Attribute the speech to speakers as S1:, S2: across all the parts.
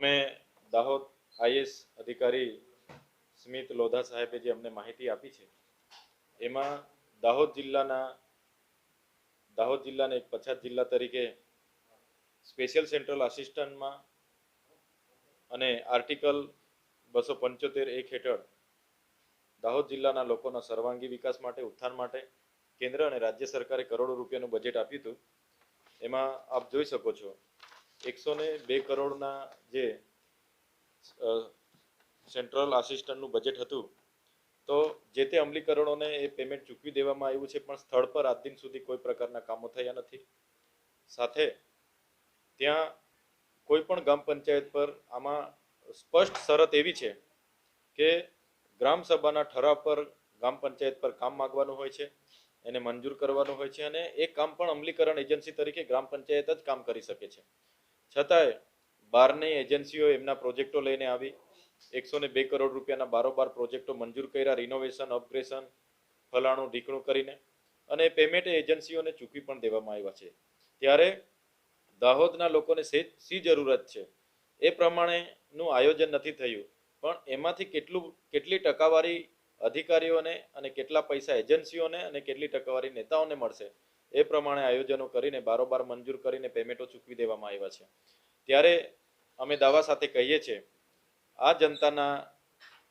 S1: અમે દાહોદ આઈએસ અધિકારી સ્મિત લોધા સાહેબે જે અમને માહિતી આપી છે એમાં દાહોદ જિલ્લાને એક પછાત જિલ્લા તરીકે સ્પેશિયલ સેન્ટ્રલ આસિસ્ટન્ટમાં અને આર્ટિકલ 275(1) હેઠળ દાહોદ જિલ્લાના લોકોના સર્વાંગી વિકાસ માટે ઉત્થાન માટે કેન્દ્ર અને રાજ્ય સરકારે કરોડો રૂપિયાનું બજેટ આપ્યું હતું। એમાં આપ જોઈ શકો છો 102 કરોડના જે સેન્ટ્રલ આસિસ્ટન્ટનું બજેટ હતું તો જે તે અમલીકરણોને એ પેમેન્ટ ચૂકવી દેવામાં આવ્યું છે, પણ સ્થળ પર આજ દિન સુધી કોઈ પ્રકારના કામો થયા નથી। સાથે ત્યાં કોઈ પણ ગ્રામ પંચાયત પર આમાં સ્પષ્ટ શરત એવી છે કે ગ્રામ સભાના ઠરાવ પર ગ્રામ પંચાયત પર કામ માંગવાનું હોય છે, એને મંજૂર કરવાનું હોય છે અને એ કામ પણ અમલીકરણ એજન્સી તરીકે ગ્રામ પંચાયત જ કામ કરી શકે છે। છતાંય બહારની એજન્સીઓ એમના પ્રોજેક્ટો લઈને આવી 102 કરોડ રૂપિયાના બારોબાર પ્રોજેક્ટો મંજૂર કર્યા, રિનોવેશન, અપગ્રેશન, ફલાણું ઢીકણું કરીને, અને પેમેન્ટ એજન્સીઓને ચૂકવી પણ દેવામાં આવ્યા છે। ત્યારે દાહોદના લોકોને શી જરૂરત છે એ પ્રમાણેનું આયોજન નથી થયું, પણ એમાંથી કેટલી ટકાવારી અધિકારીઓને અને કેટલા પૈસા એજન્સીઓને અને કેટલી ટકાવારી નેતાઓને મળશે એ પ્રમાણે આયોજનો કરીને બારોબાર મંજૂર કરીને પેમેન્ટો ચૂકવી દેવામાં આવ્યા છે। ત્યારે અમે દાવા સાથે કહીએ છીએ આ જનતાના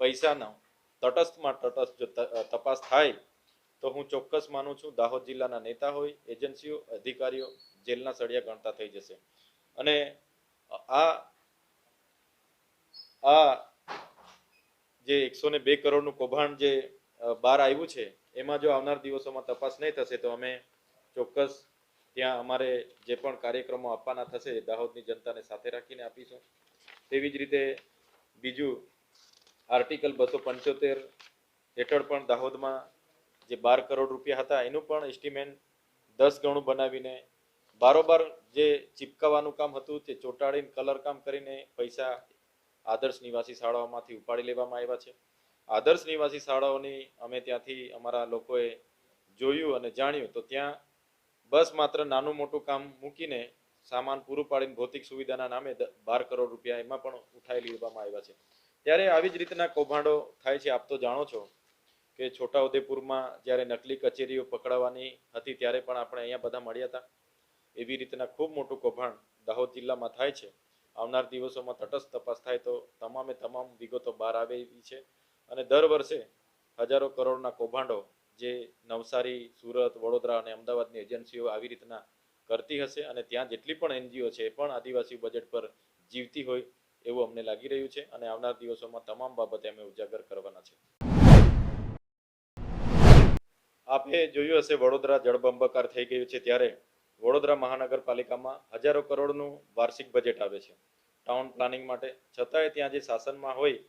S1: પૈસાનો તટસ્થમાં તટસ્થ જો તપાસ થાય તો હું ચોક્કસ માનું છું દાહોદ જિલ્લાના નેતા હોય, એજન્સીઓ, અધિકારીઓ જેલના સળિયા ગણતા થઈ જશે। અને આ જે 102 કરોડનું કૌભાંડ જે બહાર આવ્યું છે એમાં જો આવનાર દિવસોમાં તપાસ નહીં થશે તો અમે ચોક્કસ ત્યાં અમારે જે પણ કાર્યક્રમો આપવાના થશે દાહોદની જનતાને સાથે રાખીને આપીશું। તેવી જ રીતે બીજું આર્ટિકલ 275 હેઠળ પણ દાહોદમાં જે 12 કરોડ રૂપિયા હતા એનું પણ એસ્ટિમેટ 10 ગણું બનાવીને બારોબાર જે ચીપકાવાનું કામ હતું તે ચોંટાડીને કલર કામ કરીને પૈસા આદર્શ નિવાસી શાળાઓમાંથી ઉપાડી લેવામાં આવ્યા છે। આદર્શ નિવાસી શાળાઓની અમે ત્યાંથી અમારા લોકોએ જોયું અને જાણ્યું તો ત્યાં બસ માત્ર નાનું મોટું કામ મૂકીને સામાન પૂરું પાડીને ભૌતિક સુવિધાના નામે 12 કરોડ રૂપિયા એમાં પણ ઉઠાવી લેવામાં આવ્યા છે। ત્યારે આવી જ રીતના કૌભાંડો થાય છે। આપ તો જાણો છો કે છોટાઉદેપુરમાં જ્યારે નકલી કચેરીઓ પકડાવાની હતી ત્યારે પણ આપણે અહીંયા બધા મળ્યા હતા। એવી રીતના ખૂબ મોટું કૌભાંડ દાહોદ જિલ્લામાં થાય છે। આવનાર દિવસોમાં તટસ્થ તપાસ થાય તો તમામે તમામ વિગતો બહાર આવે એવી છે અને દર વર્ષે હજારો કરોડના કૌભાંડો જે નવસારી, સુરત, વડોદરા અને અમદાવાદની એજન્સીઓ આવી રીતના કરતી હશે અને ત્યાં જેટલી પણ એનજીઓ છે એ પણ આદિવાસી બજેટ પર જીવતી હોય એવું અમને લાગી રહ્યું છે અને આવનાર દિવસોમાં તમામ બાબતે અમે ઉજાગર કરવાના છે। આપે જોયું હશે વડોદરા જળબંબાકાર થઈ ગયું છે ત્યારે વડોદરા મહાનગરપાલિકામાં હજારો કરોડનું વાર્ષિક બજેટ આવે છે ટાઉન પ્લાનિંગ માટે, છતાંય ત્યાં જે શાસનમાં હોય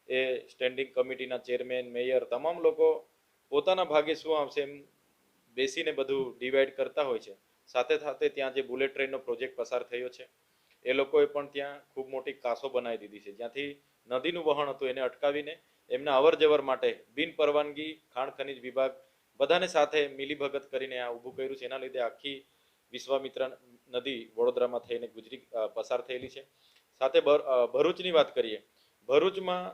S1: એ સ્ટેન્ડિંગ કમિટીના ચેરમેન, મેયર તમામ લોકો પોતાના ભાગે શું આવશે એમ બેસીને બધું ડિવાઈડ કરતા હોય છે। સાથે સાથે ત્યાં જે બુલેટ ટ્રેનનો પ્રોજેક્ટ પસાર થયો છે એ લોકોએ પણ ત્યાં ખૂબ મોટી કાસો બનાવી દીધી છે, જ્યાંથી નદીનું વહણ હતું એને અટકાવીને એમના અવર જવર માટે બિન પરવાનગી ખાણ ખનિજ વિભાગ બધાને સાથે મિલીભગત કરીને આ ઊભું કર્યું છે। એના લીધે આખી વિશ્વામિત્ર નદી વડોદરામાં થઈને પસાર થયેલી છે। સાથે ભરૂચની વાત કરીએ, ભરૂચમાં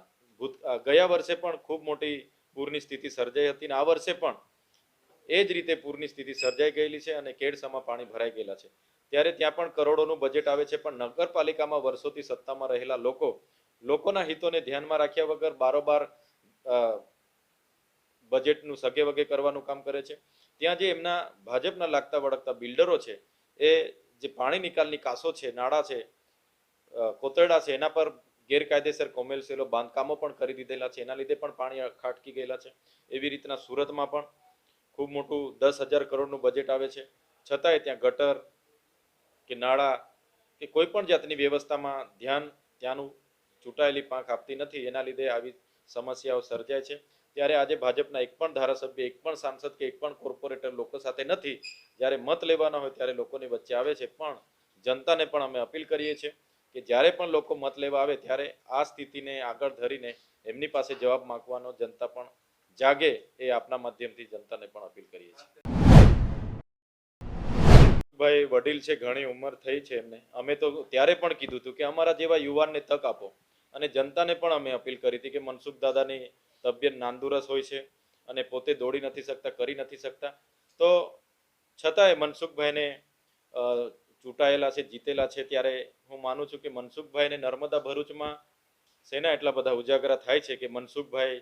S1: ગયા વર્ષે પણ ખૂબ મોટી પૂરની સ્થિતિ સર્જાઈ હતી અને આ વર્ષે પણ એ જ રીતે પૂરની સ્થિતિ સર્જાઈ ગયેલી છે અને કેડસામાં પાણી ભરાઈ ગયેલા છે। ત્યારે ત્યાં પણ કરોડોનું બજેટ આવે છે, પણ નગરપાલિકામાં વર્ષોથી સત્તામાં રહેલા લોકોના હિતોને ધ્યાનમાં રાખ્યા વગર બારોબાર બજેટનું સગે વગે કરવાનું કામ કરે છે। ત્યાં જે એમના ભાજપના લાગતા વળગતા બિલ્ડરો છે એ જે પાણી નિકાલની કાસો છે, નાળા છે, કોતરડા છે એના પર ગેરકાયદેસર કોમર્શિયલ બાંધકામો પણ કરી દીધેલા છે, એના લીધે પણ પાણી ખાટકી ગયેલા છે। એવી રીતના સુરતમાં પણ ખૂબ મોટું 10,000 કરોડનું બજેટ આવે છે, છતાંય ત્યાં ગટર કે નાળા કે કોઈ પણ જાતની વ્યવસ્થામાં ત્યાંનું ચૂંટાયેલી પાંખ આપતી નથી, એના લીધે આવી સમસ્યાઓ સર્જાય છે। ત્યારે આજે ભાજપના એક પણ ધારાસભ્ય, એક પણ સાંસદ કે એક પણ કોર્પોરેટર લોકો સાથે નથી, જ્યારે મત લેવાના હોય ત્યારે લોકોની વચ્ચે આવે છે। પણ જનતાને પણ અમે અપીલ કરીએ છીએ કે જ્યારે પણ લોકો મત લેવા આવે ત્યારે આ સ્થિતિને આગળ ધરીને એમની પાસે જવાબ માંગવાનો જનતા પણ જાગે એ આપના માધ્યમથી જનતાને પણ અપીલ કરીએ છીએ। મનસુખભાઈ વડીલ છે, ઘણી ઉંમર થઈ છે એમને. અમે તો ત્યારે પણ કીધું હતું કે અમારા જેવા યુવાનને તક આપો, અને જનતાને પણ અમે અપીલ કરી હતી કે મનસુખ દાદાની તબિયત નાંદુરસ્ત હોય છે અને પોતે દોડી નથી શકતા, કરી નથી શકતા, તો છતાંય મનસુખભાઈને ચૂંટાયેલા છે, જીતેલા છે, ત્યારે હું માનું છું કે મનસુખભાઈને નર્મદા ભરૂચમાં શેના એટલા બધા ઉજાગરા થાય છે કે મનસુખભાઈ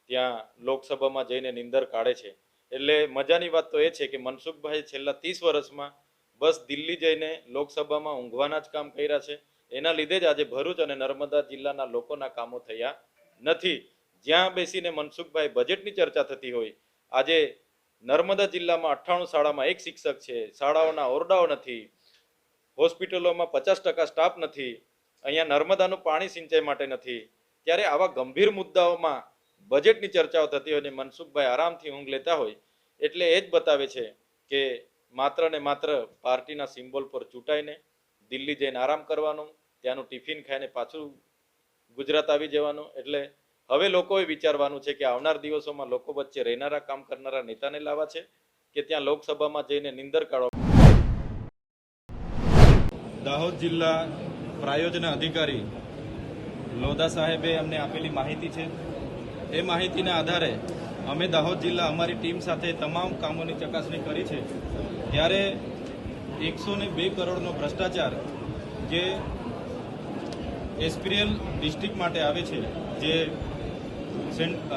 S1: ત્યાં લોકસભામાં જઈને નિંદર કાઢે છે. એટલે મજાની વાત તો એ છે કે મનસુખભાઈ છેલ્લા 30 વર્ષમાં બસ દિલ્હી જઈને લોકસભામાં ઊંઘવાના જ કામ કર્યા છે. એના લીધે જ આજે ભરૂચ અને નર્મદા જિલ્લાના લોકોના કામો થયા નથી. જ્યાં બેસીને મનસુખભાઈ બજેટની ચર્ચા થતી હોય, આજે નર્મદા જિલ્લામાં 98 શાળામાં એક શિક્ષક છે, શાળાઓના ઓરડાઓ નથી, હોસ્પિટલોમાં 50% સ્ટાફ નથી, અહીંયા નર્મદાનું પાણી સિંચાઈ માટે નથી, ત્યારે આવા ગંભીર મુદ્દાઓમાં બજેટની ચર્ચાઓ થતી હોય અને મનસુખભાઈ આરામથી ઊંઘ લેતા હોય, એટલે એ જ બતાવે છે કે માત્ર ને માત્ર પાર્ટીના સિમ્બોલ પર ચૂંટાઈને દિલ્હી જઈને આરામ કરવાનું, ત્યાંનું ટિફિન ખાઈને પાછું ગુજરાત આવી જવાનું. એટલે હવે લોકોએ વિચારવાનું છે કે આવનાર દિવસોમાં લોકો વચ્ચે રહેનારા, કામ કરનારા નેતાને લાવવા છે કે ત્યાં લોકસભામાં જઈને નિંદર કાઢવા. દાહોદ જિલ્લા પ્રાયોજના અધિકારી લોધા સાહેબે અમને આપેલી માહિતી છે. એ માહિતીના આધારે અમે દાહોદ જિલ્લા અમારી ટીમ સાથે તમામ કામોની ચકાસણી કરી છે. ત્યારે 102 કરોડનો ભ્રષ્ટાચાર જે એસપીએલ ડિસ્ટ્રિક્ટ માટે આવે છે, જે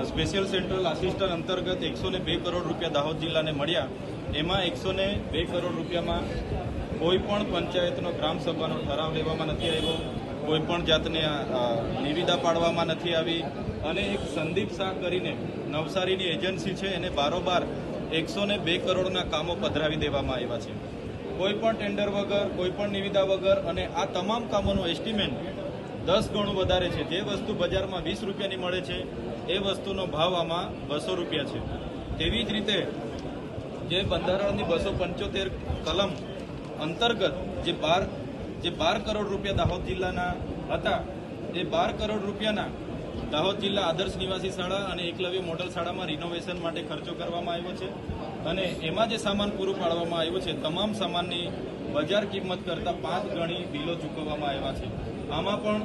S1: સ્પેશિયલ સેન્ટ્રલ આસિસ્ટન્ટ અંતર્ગત 102 કરોડ રૂપિયા દાહોદ જિલ્લાને મળ્યા. એમાં 102 કરોડ રૂપિયામાં કોઈ પણ પંચાયતનો ગ્રામસભાનો ઠરાવ લેવામાં નથી આવ્યો, કોઈ પણ જાતને નિવિદા પાડવામાં નથી આવી, અને એક સંદીપ શાહ કરીને નવસારીની એજન્સી છે એને બારોબાર 102 કરોડના કામો પધરાવી દેવામાં આવ્યા છે, કોઈ પણ ટેન્ડર વગર, કોઈ પણ નિવિદા વગર. અને આ તમામ કામોનું એસ્ટિમેટ 10 ગણું વધારે છે. જે વસ્તુ બજારમાં 20 રૂપિયાની મળે છે એ વસ્તુનો ભાવ આમાં 200 રૂપિયા છે. તેવી જ રીતે જે બંધારણની 275 કલમ અંતર્ગત જે 12 કરોડ રૂપિયા દાહોદ જિલ્લાના હતા, એ 12 કરોડ રૂપિયાના દાહોદ જિલ્લા આદર્શ નિવાસી શાળા અને એકલવ્ય મોડલ શાળામાં રિનોવેશન માટે ખર્ચો કરવામાં આવ્યો છે. અને એમાં જે સામાન પૂરું પાડવામાં આવ્યું છે, તમામ સામાનની બજાર કિંમત કરતાં 5 ગણી બિલો ચૂકવવામાં આવ્યા છે. આમાં પણ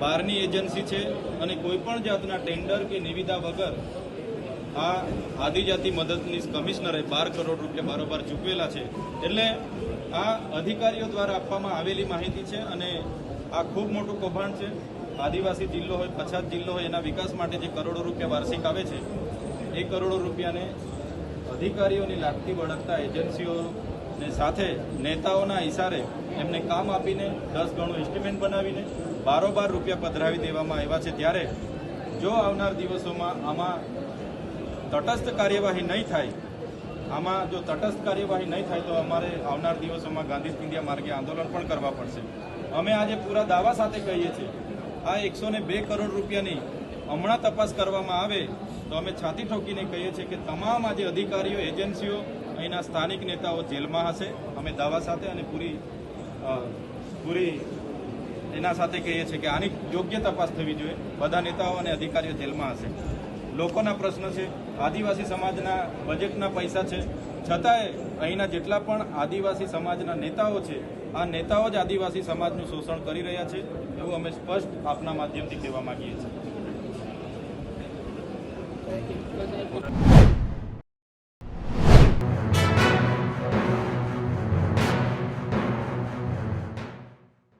S1: બહારની એજન્સી છે અને કોઈ પણ જાતના ટેન્ડર કે નિવિદા વગર આ આદિજાતિ મદદનીશ કમિશનરે 12 કરોડ રૂપિયા બારોબાર ચૂકવેલા છે. એટલે આ અધિકારીઓ દ્વારા આપવામાં આવેલી માહિતી છે અને આ ખૂબ મોટું કૌભાંડ છે. આદિવાસી જિલ્લો હોય, પછાત જિલ્લો હોય, એના વિકાસ માટે જે કરોડો રૂપિયા વાર્ષિક આવે છે, એ કરોડો રૂપિયાને અધિકારીઓની લાગતી વળગતા એજન્સીઓને સાથે નેતાઓના ઇશારે એમને કામ આપીને 10 ગણું એસ્ટિમેટ બનાવીને બારોબાર રૂપિયા પધરાવી દેવામાં આવ્યા છે. ત્યારે જો આવનાર દિવસોમાં આમાં તટસ્થ કાર્યવાહી નહીં થાય, તો અમારે આવનાર દિવસોમાં ગાંધી ચિંધ્યા માર્ગે આંદોલન પણ કરવા પડશે. અમે આજે પૂરા દાવા સાથે કહીએ છીએ, આ 102 કરોડ રૂપિયાની હમણાં તપાસ કરવામાં આવે તો અમે છાતી ઠોકીને કહીએ છીએ કે તમામ આજે અધિકારીઓ, એજન્સીઓ, અહીંના સ્થાનિક નેતાઓ જેલમાં હશે. અમે દાવા સાથે અને પૂરી એના સાથે કહીએ છીએ કે આની યોગ્ય તપાસ થવી જોઈએ. બધા નેતાઓ અને અધિકારીઓ જેલમાં હશે. લોકોના પ્રશ્ન છે, આદિવાસી સમાજના બજેટના પૈસા છે, છતાંય અહીંના જેટલા પણ આદિવાસી સમાજના નેતાઓ છે, આ નેતાઓ જ આદિવાસી સમાજનું શોષણ કરી રહ્યા છે, એવું અમે સ્પષ્ટ આપના માધ્યમથી કહેવા માંગીએ છીએ.